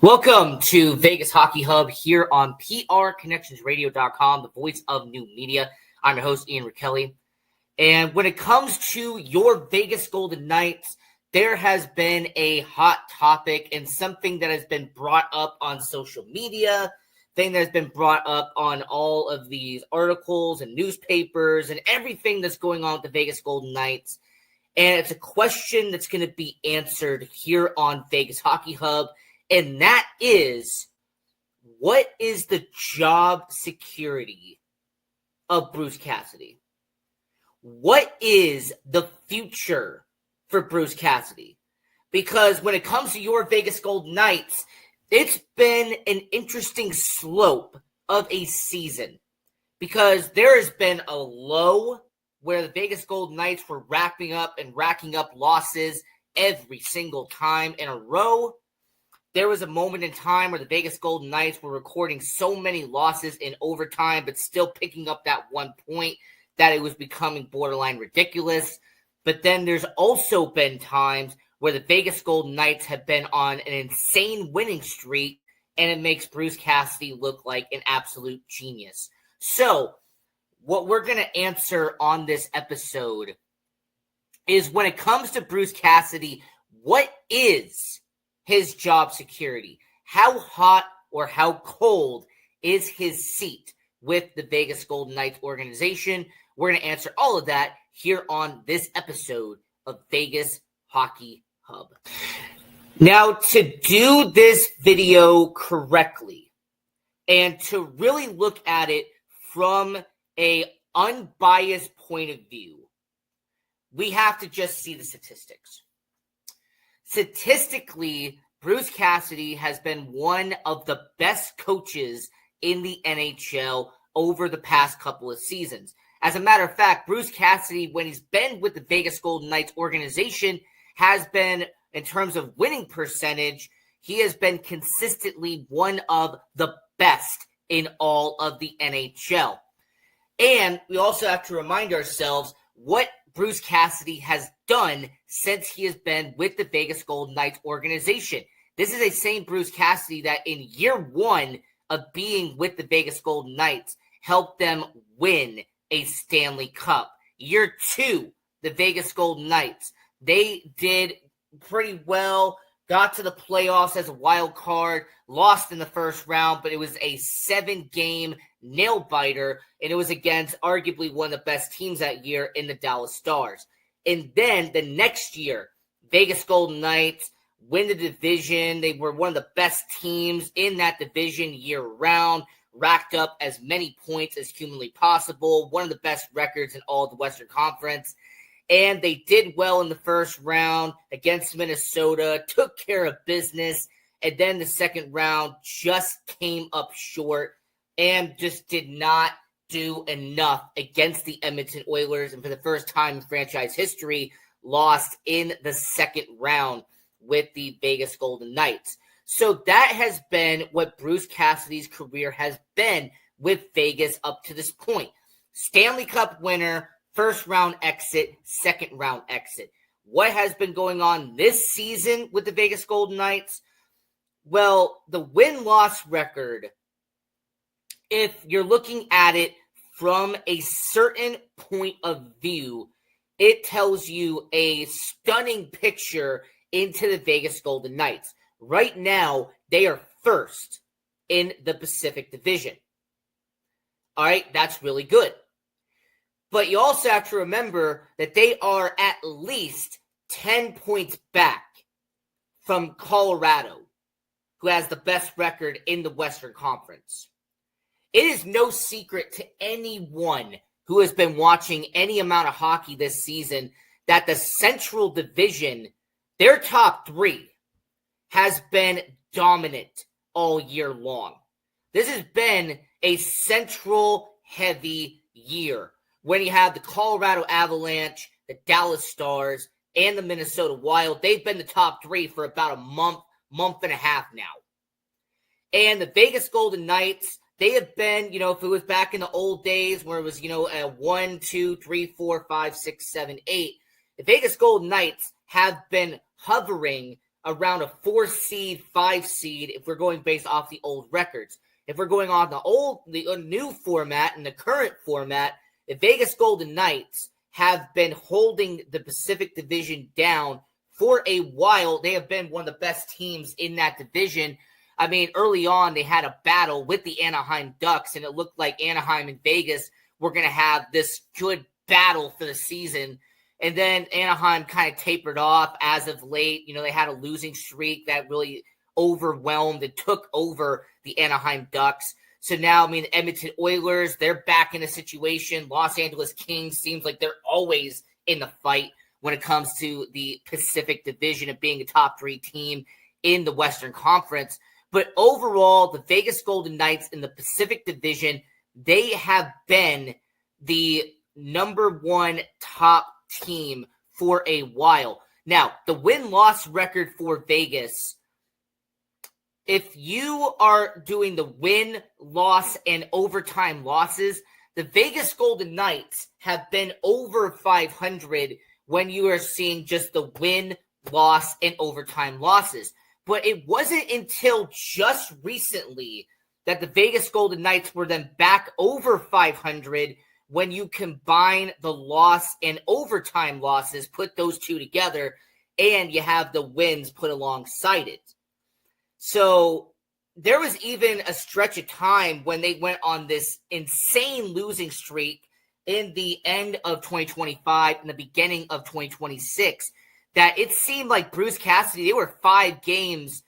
Welcome to Vegas Hockey Hub here on PRConnectionsRadio.com, the voice of new media. I'm your host, Ian Rakelli. And when it comes to your Vegas Golden Knights, there has been a hot topic and something that has been brought up on social media, thing that has been brought up on all of these articles and newspapers and everything that's going on with the Vegas Golden Knights. And it's a question that's going to be answered here on Vegas Hockey Hub. And that is, what is the job security of Bruce Cassidy? What is the future for Bruce Cassidy? Because when it comes to your Vegas Golden Knights, it's been an interesting slope of a season. Because there has been a low where the Vegas Golden Knights were racking up losses every single time in a row. There was a moment in time where the Vegas Golden Knights were recording so many losses in overtime, but still picking up that 1 point that it was becoming borderline ridiculous. But then there's also been times where the Vegas Golden Knights have been on an insane winning streak, and it makes Bruce Cassidy look like an absolute genius. So, what we're going to answer on this episode is, when it comes to Bruce Cassidy, what is his job security? How hot or how cold is his seat with the Vegas Golden Knights organization? We're going to answer all of that here on this episode of Vegas Hockey Hub. Now, to do this video correctly and to really look at it from an unbiased point of view, we have to just see the statistics. Statistically, Bruce Cassidy has been one of the best coaches in the NHL over the past couple of seasons. As a matter of fact, Bruce Cassidy, when he's been with the Vegas Golden Knights organization, has been, in terms of winning percentage, he has been consistently one of the best in all of the NHL. And we also have to remind ourselves what Bruce Cassidy has done since he has been with the Vegas Golden Knights organization. This is the same Bruce Cassidy that in year one of being with the Vegas Golden Knights helped them win a Stanley Cup. Year two, the Vegas Golden Knights, they did pretty well, got to the playoffs as a wild card, lost in the first round, but it was a 7-game nail-biter, and it was against arguably one of the best teams that year in the Dallas Stars. And then the next year, Vegas Golden Knights win the division. They were one of the best teams in that division year-round, racked up as many points as humanly possible, one of the best records in all of the Western Conference. And they did well in the first round against Minnesota, took care of business, and then the second round just came up short and just did not do enough against the Edmonton Oilers, and for the first time in franchise history, lost in the second round with the Vegas Golden Knights. So that has been what Bruce Cassidy's career has been with Vegas up to this point. Stanley Cup winner, first round exit, second round exit. What has been going on this season with the Vegas Golden Knights? Well, the win-loss record, if you're looking at it from a certain point of view, it tells you a stunning picture into the Vegas Golden Knights. Right now, they are first in the Pacific Division. All right, that's really good. But you also have to remember that they are at least 10 points back from Colorado, who has the best record in the Western Conference. It is no secret to anyone who has been watching any amount of hockey this season that the Central Division, their top three, has been dominant all year long. This has been a Central-heavy year when you have the Colorado Avalanche, the Dallas Stars, and the Minnesota Wild. They've been the top three for about a month and a half now. And the Vegas Golden Knights, they have been, if it was back in the old days where it was, a 1, 2, 3, 4, 5, 6, 7, 8, the Vegas Golden Knights have been hovering around a 4 seed, 5 seed if we're going based off the old records. If we're going on the new format and the current format, the Vegas Golden Knights have been holding the Pacific Division down for a while. They have been one of the best teams in that division. I mean, early on, they had a battle with the Anaheim Ducks, and it looked like Anaheim and Vegas were going to have this good battle for the season. And then Anaheim kind of tapered off as of late. You know, they had a losing streak that really overwhelmed and took over the Anaheim Ducks. So now, I mean, Edmonton Oilers, they're back in a situation. Los Angeles Kings seems like they're always in the fight when it comes to the Pacific Division of being a top 3 team in the Western Conference. But overall, the Vegas Golden Knights in the Pacific Division, they have been the number 1 top team for a while. Now, the win-loss record for Vegas, if you are doing the win, loss, and overtime losses, the Vegas Golden Knights have been over 500 when you are seeing just the win, loss, and overtime losses. But it wasn't until just recently that the Vegas Golden Knights were then back over 500 when you combine the loss and overtime losses, put those two together, and you have the wins put alongside it. So there was even a stretch of time when they went on this insane losing streak in the end of 2025 and the beginning of 2026 that it seemed like Bruce Cassidy, they were 5 games,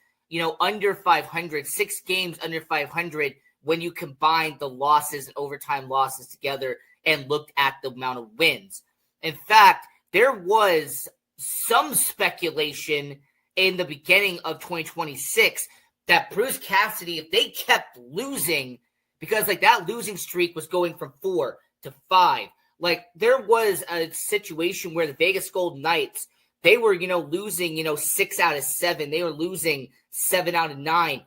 under 500, 6 games under 500 when you combine the losses and overtime losses together and looked at the amount of wins. In fact, there was some speculation in the beginning of 2026 that Bruce Cassidy, if they kept losing, because that losing streak was going from 4 to 5, there was a situation where the Vegas Golden Knights, they were, losing, 6 out of 7. They were losing 7 out of 9.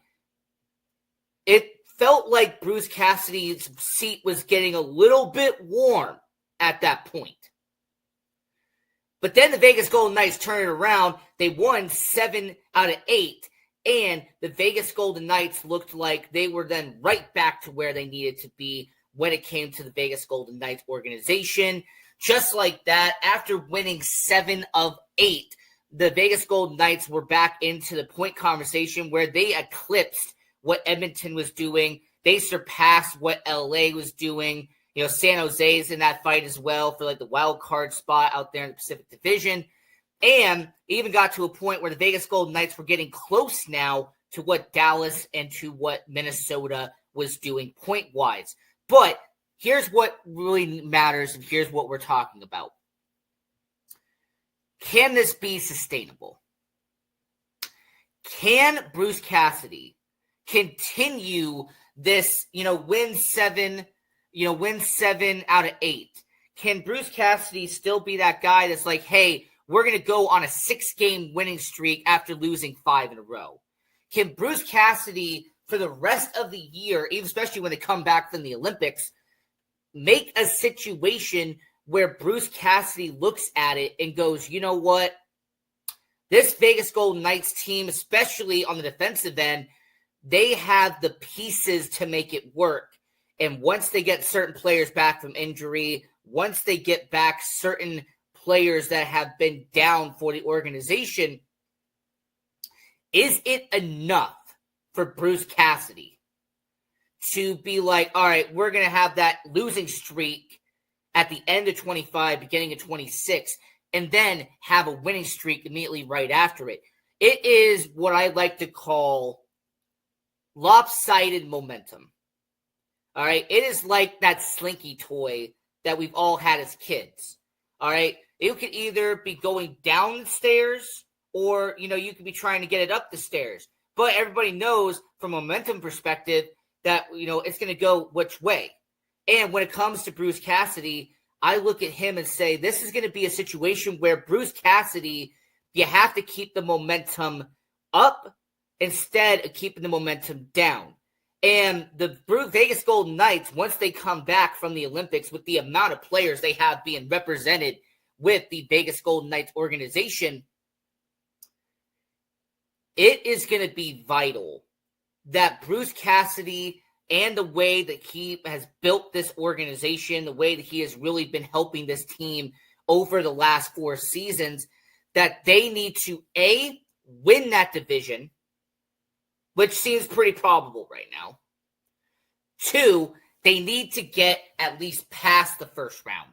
It felt like Bruce Cassidy's seat was getting a little bit warm at that point. But then the Vegas Golden Knights turned it around. They won 7 out of 8. And the Vegas Golden Knights looked like they were then right back to where they needed to be when it came to the Vegas Golden Knights organization. Just like that, after winning 7 of 8, the Vegas Golden Knights were back into the point conversation where they eclipsed what Edmonton was doing. They surpassed what LA was doing. San Jose is in that fight as well for the wild card spot out there in the Pacific Division. And even got to a point where the Vegas Golden Knights were getting close now to what Dallas and to what Minnesota was doing point-wise. But here's what really matters, and here's what we're talking about. Can this be sustainable? Can Bruce Cassidy continue this, win 7 out of 8? Can Bruce Cassidy still be that guy that's like, hey, we're going to go on a 6-game winning streak after losing 5 in a row? Can Bruce Cassidy, for the rest of the year, even especially when they come back from the Olympics, make a situation where Bruce Cassidy looks at it and goes, you know what? This Vegas Golden Knights team, especially on the defensive end, they have the pieces to make it work. And once they get certain players back from injury, once they get back certain players that have been down for the organization, is it enough for Bruce Cassidy to be like, all right, we're going to have that losing streak at the end of 25, beginning of 26, and then have a winning streak immediately right after it? It is what I like to call lopsided momentum. All right. It is like that slinky toy that we've all had as kids. All right. It could either be going down the stairs or, you could be trying to get it up the stairs. But everybody knows from a momentum perspective that, it's going to go which way. And when it comes to Bruce Cassidy, I look at him and say, this is going to be a situation where Bruce Cassidy, you have to keep the momentum up instead of keeping the momentum down. And the Vegas Golden Knights, once they come back from the Olympics with the amount of players they have being represented with the Vegas Golden Knights organization, it is going to be vital that Bruce Cassidy and the way that he has built this organization, the way that he has really been helping this team over the last 4 seasons, that they need to, A, win that division, which seems pretty probable right now. 2, they need to get at least past the first round.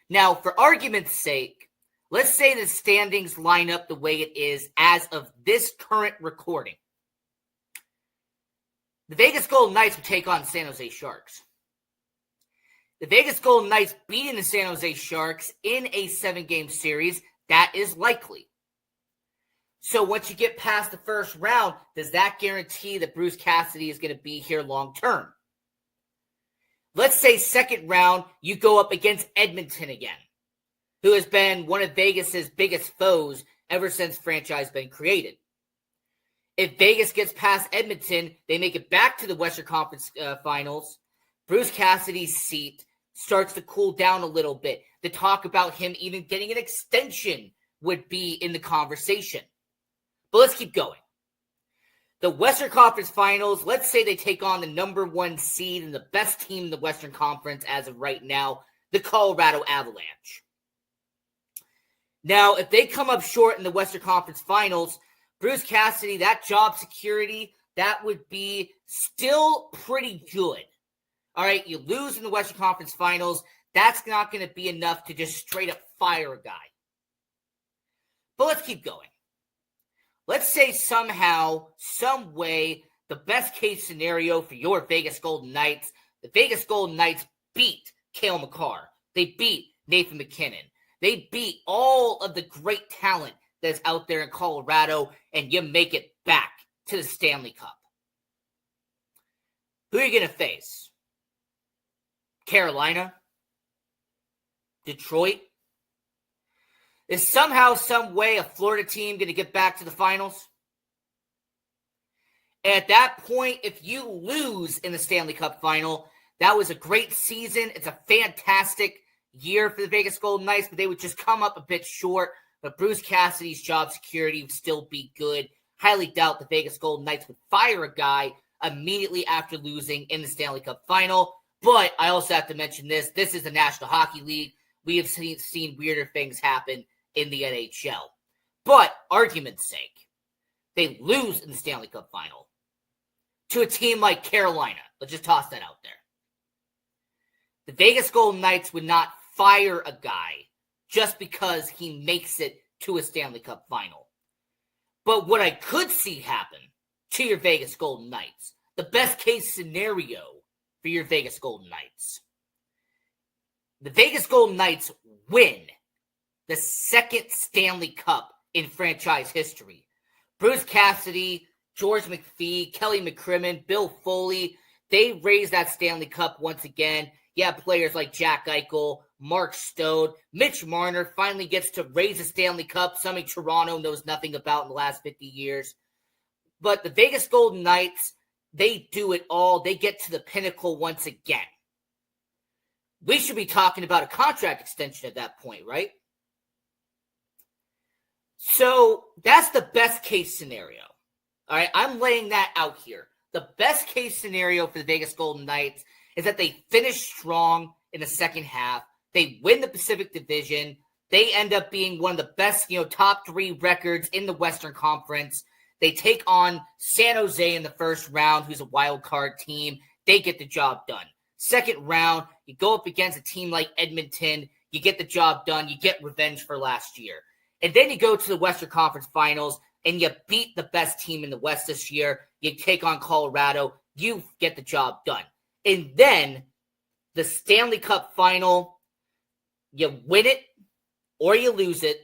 Now, for argument's sake, let's say the standings line up the way it is as of this current recording. The Vegas Golden Knights would take on the San Jose Sharks. The Vegas Golden Knights beating the San Jose Sharks in a 7-game series, that is likely. So once you get past the first round, does that guarantee that Bruce Cassidy is going to be here long term? Let's say second round, you go up against Edmonton again, who has been one of Vegas's biggest foes ever since franchise been created. If Vegas gets past Edmonton, they make it back to the Western Conference Finals. Bruce Cassidy's seat starts to cool down a little bit. The talk about him even getting an extension would be in the conversation. But let's keep going. The Western Conference Finals, let's say they take on the number 1 seed and the best team in the Western Conference as of right now, the Colorado Avalanche. Now, if they come up short in the Western Conference Finals, Bruce Cassidy, that job security, that would be still pretty good. All right, you lose in the Western Conference Finals, that's not going to be enough to just straight up fire a guy. But let's keep going. Let's say somehow, some way, the best case scenario for your Vegas Golden Knights, the Vegas Golden Knights beat Cale Makar. They beat Nathan MacKinnon. They beat all of the great talent that's out there in Colorado, and you make it back to the Stanley Cup. Who are you going to face? Carolina? Detroit? Is somehow, some way, a Florida team going to get back to the finals? And at that point, if you lose in the Stanley Cup final, that was a great season. It's a fantastic year for the Vegas Golden Knights, but they would just come up a bit short. But Bruce Cassidy's job security would still be good. Highly doubt the Vegas Golden Knights would fire a guy immediately after losing in the Stanley Cup final. But I also have to mention this. This is the National Hockey League. We have seen weirder things happen in the NHL. But, argument's sake, they lose in the Stanley Cup final to a team like Carolina. Let's just toss that out there. The Vegas Golden Knights would not fire a guy just because he makes it to a Stanley Cup final. But what I could see happen to your Vegas Golden Knights, the best case scenario for your Vegas Golden Knights, the Vegas Golden Knights win the 2nd Stanley Cup in franchise history. Bruce Cassidy, George McPhee, Kelly McCrimmon, Bill Foley, they raised that Stanley Cup once again. You have players like Jack Eichel, Mark Stone, Mitch Marner finally gets to raise a Stanley Cup, something Toronto knows nothing about in the last 50 years. But the Vegas Golden Knights, they do it all. They get to the pinnacle once again. We should be talking about a contract extension at that point, right? So that's the best case scenario. All right, I'm laying that out here. The best case scenario for the Vegas Golden Knights is that they finish strong in the second half. They win the Pacific Division. They end up being one of the best, top 3 records in the Western Conference. They take on San Jose in the first round, who's a wild card team. They get the job done. Second round, you go up against a team like Edmonton. You get the job done. You get revenge for last year. And then you go to the Western Conference Finals, and you beat the best team in the West this year. You take on Colorado. You get the job done. And then the Stanley Cup final, you win it or you lose it,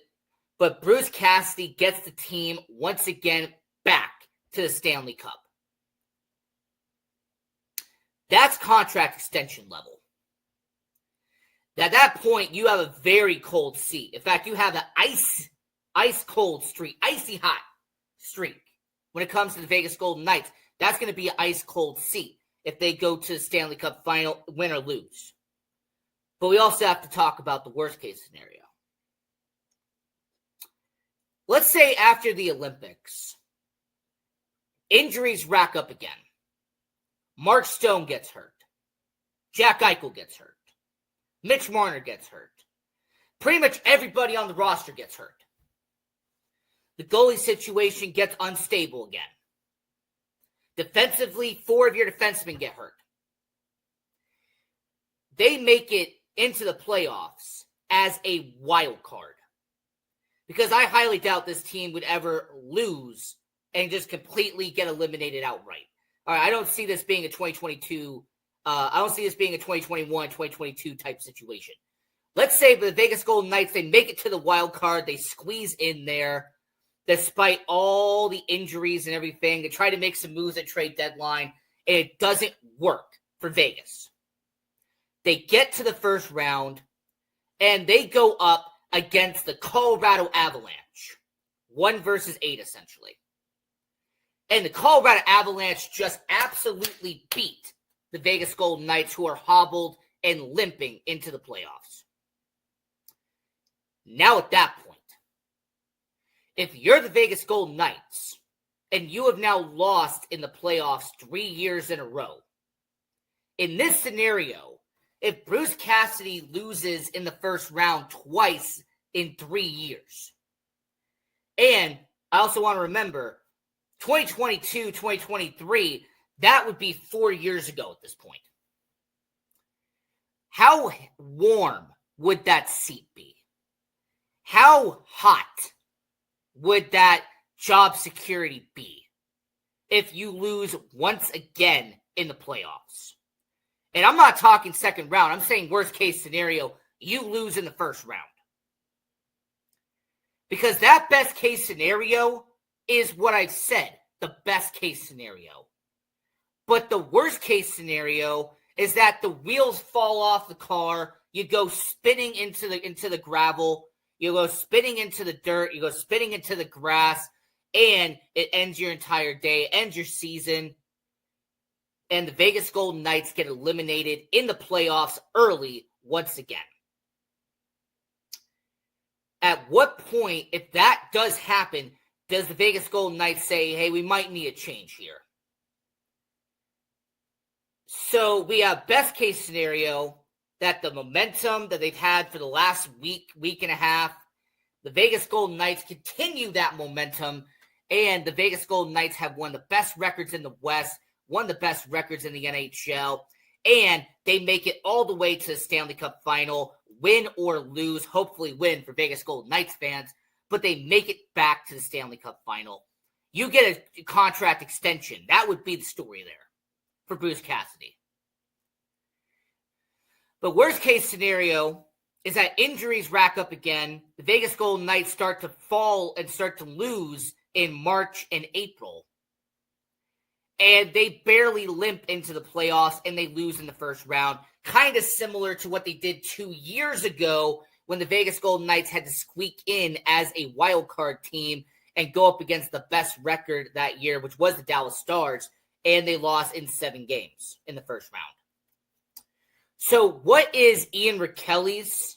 but Bruce Cassidy gets the team once again back to the Stanley Cup. That's contract extension level. At that point, you have a very cold seat. In fact, you have an ice cold streak, icy hot streak when it comes to the Vegas Golden Knights. That's going to be an ice cold seat if they go to the Stanley Cup final, win or lose. But we also have to talk about the worst case scenario. Let's say after the Olympics, Injuries rack up again. Mark Stone gets hurt. Jack Eichel gets hurt. Mitch Marner gets hurt. Pretty much everybody on the roster gets hurt. The goalie situation gets unstable again. Defensively, 4 of your defensemen get hurt. They make it into the playoffs as a wild card. Because I highly doubt this team would ever lose and just completely get eliminated outright. All right, I don't see this being a 2022, I don't see this being a 2021, 2022 type situation. Let's say the Vegas Golden Knights, they make it to the wild card, they squeeze in there, despite all the injuries and everything. They try to make some moves at trade deadline, and it doesn't work for Vegas. They get to the first round, and they go up against the Colorado Avalanche. 1 versus 8, essentially. And the Colorado Avalanche just absolutely beat the Vegas Golden Knights, who are hobbled and limping into the playoffs. Now at that point, if you're the Vegas Golden Knights, and you have now lost in the playoffs 3 years in a row, in this scenario, if Bruce Cassidy loses in the first round twice in 3 years, and I also want to remember, 2022, 2023, that would be 4 years ago at this point. How warm would that seat be? How hot would that job security be if you lose once again in the playoffs? And I'm not talking second round. I'm saying worst case scenario, you lose in the first round. Because that best case scenario is what I've said, the best case scenario. But the worst case scenario is that the wheels fall off the car, you go spinning into the gravel, you go spinning into the dirt, you go spinning into the grass, and it ends your entire day, ends your season, and the Vegas Golden Knights get eliminated in the playoffs early once again. At what point, if that does happen, does the Vegas Golden Knights say, hey, we might need a change here? So we have best case scenario that the momentum that they've had for the last week and a half, the Vegas Golden Knights continue that momentum, and the Vegas Golden Knights have one of the best records in the West, one of the best records in the NHL, and they make it all the way to the Stanley Cup final, win or lose, hopefully win for Vegas Golden Knights fans, but they make it back to the Stanley Cup final. You get a contract extension. That would be the story there for Bruce Cassidy. But worst case scenario is that injuries rack up again. The Vegas Golden Knights start to fall and start to lose in March and April. And they barely limp into the playoffs and they lose in the first round. Kind of similar to what they did 2 years ago when the Vegas Golden Knights had to squeak in as a wild card team and go up against the best record that year, which was the Dallas Stars, and they lost in 7 games in the first round. So what is Ian Raquelli's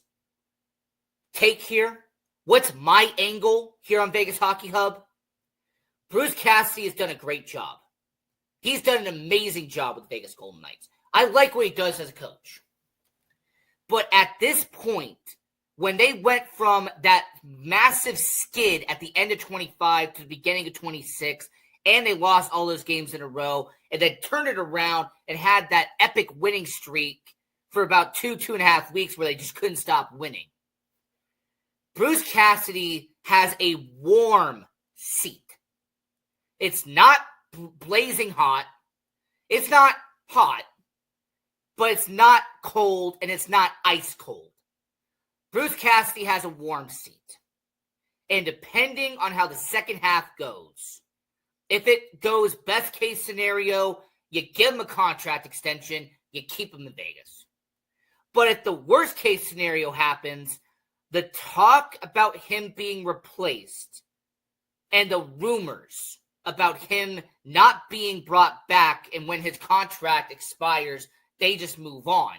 take here? What's my angle here on Vegas Hockey Hub? Bruce Cassidy has done a great job. He's done an amazing job with the Vegas Golden Knights. I like what he does as a coach. But at this point, when they went from that massive skid at the end of 25 to the beginning of 26, and they lost all those games in a row, and then turned it around and had that epic winning streak for about 2.5 weeks where they just couldn't stop winning. Bruce Cassidy has a warm seat. It's not blazing hot. It's not hot, but it's not cold and it's not ice cold. Bruce Cassidy has a warm seat. And depending on how the second half goes, if it goes best case scenario, you give him a contract extension, you keep him in Vegas. But if the worst case scenario happens, the talk about him being replaced and the rumors about him not being brought back, and when his contract expires, they just move on,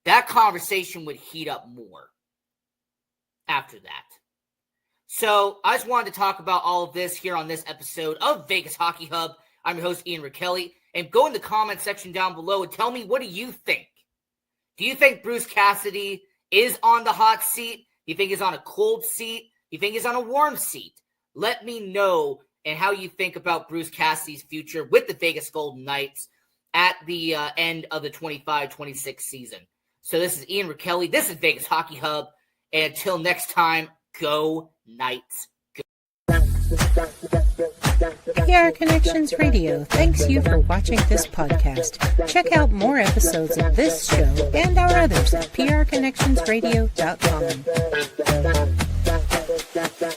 that conversation would heat up more after that. So I just wanted to talk about all of this here on this episode of Vegas Hockey Hub. I'm your host, Ian Rickelli. And go in the comment section down below and tell me, what do you think? Do you think Bruce Cassidy is on the hot seat? Do you think he's on a cold seat? Do you think he's on a warm seat? Let me know and how you think about Bruce Cassidy's future with the Vegas Golden Knights at the end of the 25-26 season. So this is Ian Rickelli. This is Vegas Hockey Hub. And until next time, go Knights. PR Connections Radio thanks you for watching this podcast. Check out more episodes of this show and our others at prconnectionsradio.com.